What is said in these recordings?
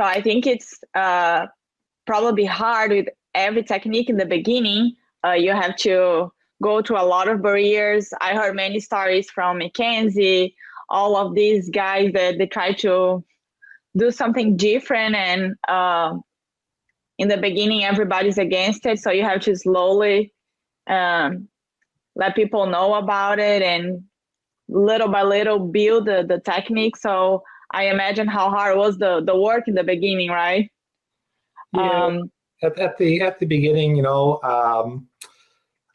So I think it's probably hard with every technique in the beginning. You have to go through a lot of barriers. I heard many stories from McKenzie, all of these guys that they try to do something different, and in the beginning everybody's against it, so you have to slowly let people know about it and little by little build the technique. So I imagine how hard was the work in the beginning, right? Yeah, at the beginning, again,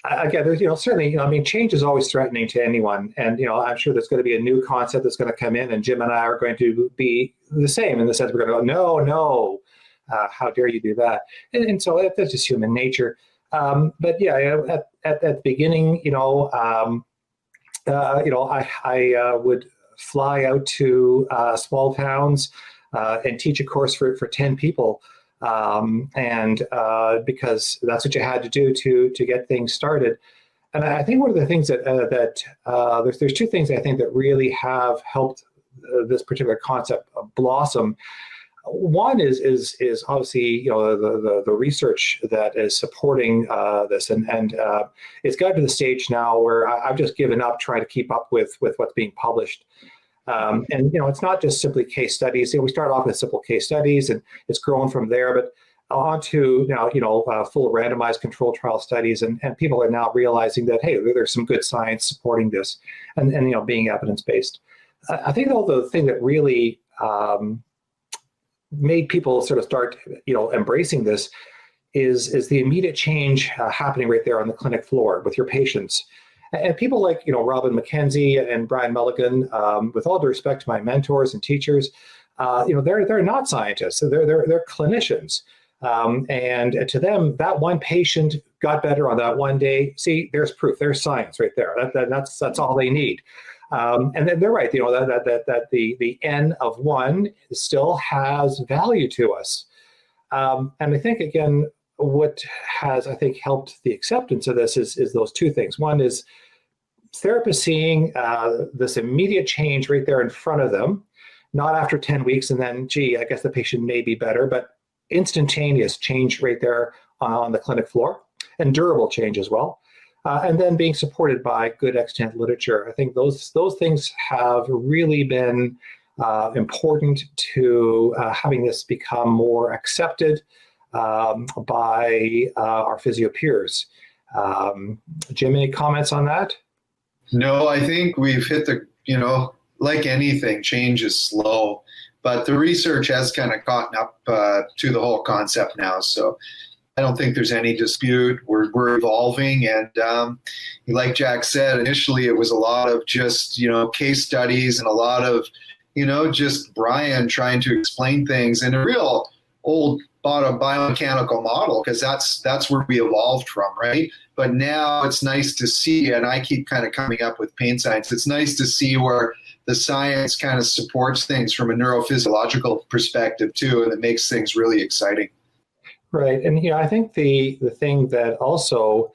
there's, certainly, I mean, change is always threatening to anyone. And, I'm sure there's going to be a new concept that's going to come in, and Jim and I are going to be the same in the sense we're going to go, no, how dare you do that? And so that's just human nature. But yeah, at the beginning, I would fly out to small towns and teach a course for 10 people. Because that's what you had to do to get things started. And I think one of the things there's two things I think that really have helped this particular concept blossom. One is obviously the research that is supporting this, and it's gotten to the stage now where I've just given up trying to keep up with what's being published. And it's not just simply case studies. We start off with simple case studies, and it's grown from there. But on to now, full randomized controlled trial studies, and people are now realizing that hey, there's some good science supporting this, and being evidence based. I think though the thing that really made people sort of start embracing this is the immediate change happening right there on the clinic floor with your patients. And people like, Robin McKenzie and Brian Mulligan, with all due respect to my mentors and teachers, they're not scientists. They're clinicians. And to them, that one patient got better on that one day. See, there's proof. There's science right there. That's all they need. And then they're right. That the N of one still has value to us. And I think again, what has helped the acceptance of this is those two things. One is therapists seeing this immediate change right there in front of them, not after 10 weeks and then, gee, I guess the patient may be better, but instantaneous change right there on the clinic floor, and durable change as well. And then being supported by good extant literature. I think those things have really been important to having this become more accepted by our physio peers. Jim, any comments on that? No, I think we've hit like anything, change is slow, but the research has kind of caught up to the whole concept now. So I don't think there's any dispute. We're evolving, and like Jack said, initially it was a lot of just case studies and a lot of just Brian trying to explain things in a real old biomechanical model, because that's where we evolved from, right? But now it's nice to see, and I keep kind of coming up with pain science. It's nice to see where the science kind of supports things from a neurophysiological perspective too, and it makes things really exciting. Right, and I think the thing that also,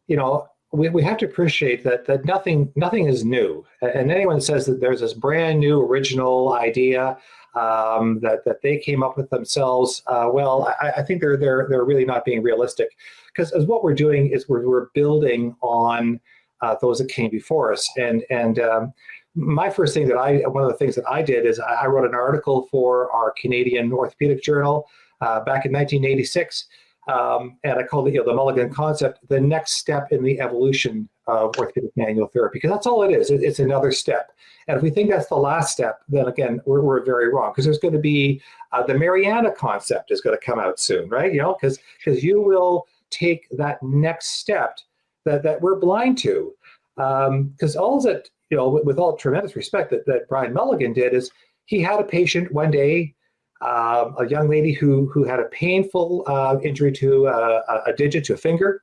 we have to appreciate that nothing is new, and anyone says that there's this brand new original idea that they came up with themselves, well, I think they're really not being realistic, because as what we're doing is we're building on those that came before us, and my first thing one of the things that I did is I wrote an article for our Canadian orthopedic journal back in 1986, and I called it the Mulligan concept, the next step in the evolution of orthopedic manual therapy, because that's all it is. It's another step. And if we think that's the last step, then again, we're very wrong, because there's going to be the Mariana concept is going to come out soon, right? Because you will take that next step that we're blind to. Because all that, with all tremendous respect that Brian Mulligan did is he had a patient one day, a young lady who had a painful injury to a digit, to a finger.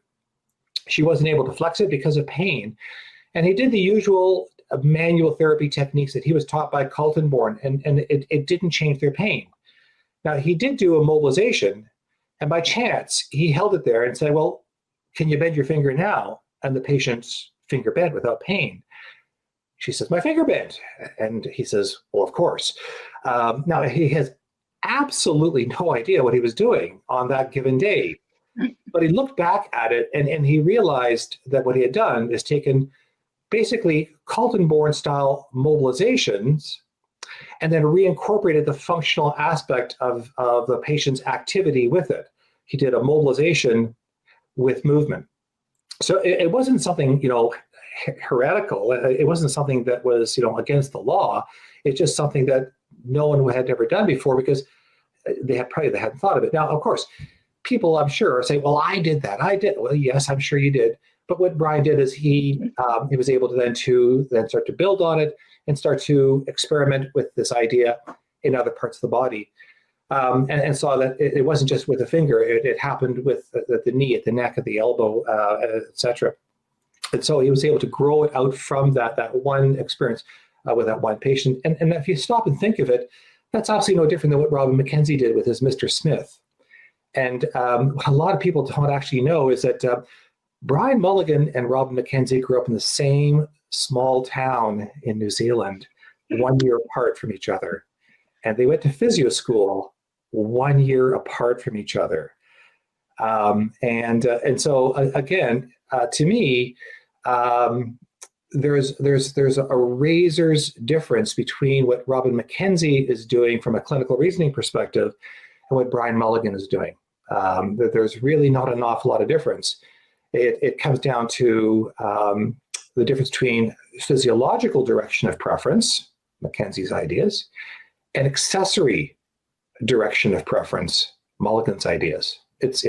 She wasn't able to flex it because of pain. And he did the usual manual therapy techniques that he was taught by Kaltenborn, and it didn't change their pain. Now, he did do a mobilization, and by chance, he held it there and said, well, can you bend your finger now? And the patient's finger bent without pain. She says, my finger bent. And he says, well, of course. Now, he has absolutely no idea what he was doing on that given day. But he looked back at it and he realized that what he had done is taken basically Kaltenborn style mobilizations and then reincorporated the functional aspect of the patient's activity with it. He did a mobilization with movement. So it wasn't something, heretical. It wasn't something that was, against the law. It's just something that no one had ever done before because they hadn't thought of it. Now, of course, people, I'm sure, say, well, I did that. I did. Well, yes, I'm sure you did. But what Brian did is he was able to then start to build on it and start to experiment with this idea in other parts of the body, and saw that it wasn't just with the finger. It happened with the knee, at the neck, at the elbow, etc. And so he was able to grow it out from that one experience with that one patient. And if you stop and think of it, that's absolutely no different than what Robin McKenzie did with his Mr. Smith. And a lot of people don't actually know is that Brian Mulligan and Robin McKenzie grew up in the same small town in New Zealand, 1 year apart from each other. And they went to physio school 1 year apart from each other. And so again, to me, there's a razor's difference between what Robin McKenzie is doing from a clinical reasoning perspective and what Brian Mulligan is doing. There's really not an awful lot of difference. It comes down to the difference between physiological direction of preference, McKenzie's ideas, and accessory direction of preference, Mulligan's ideas. It's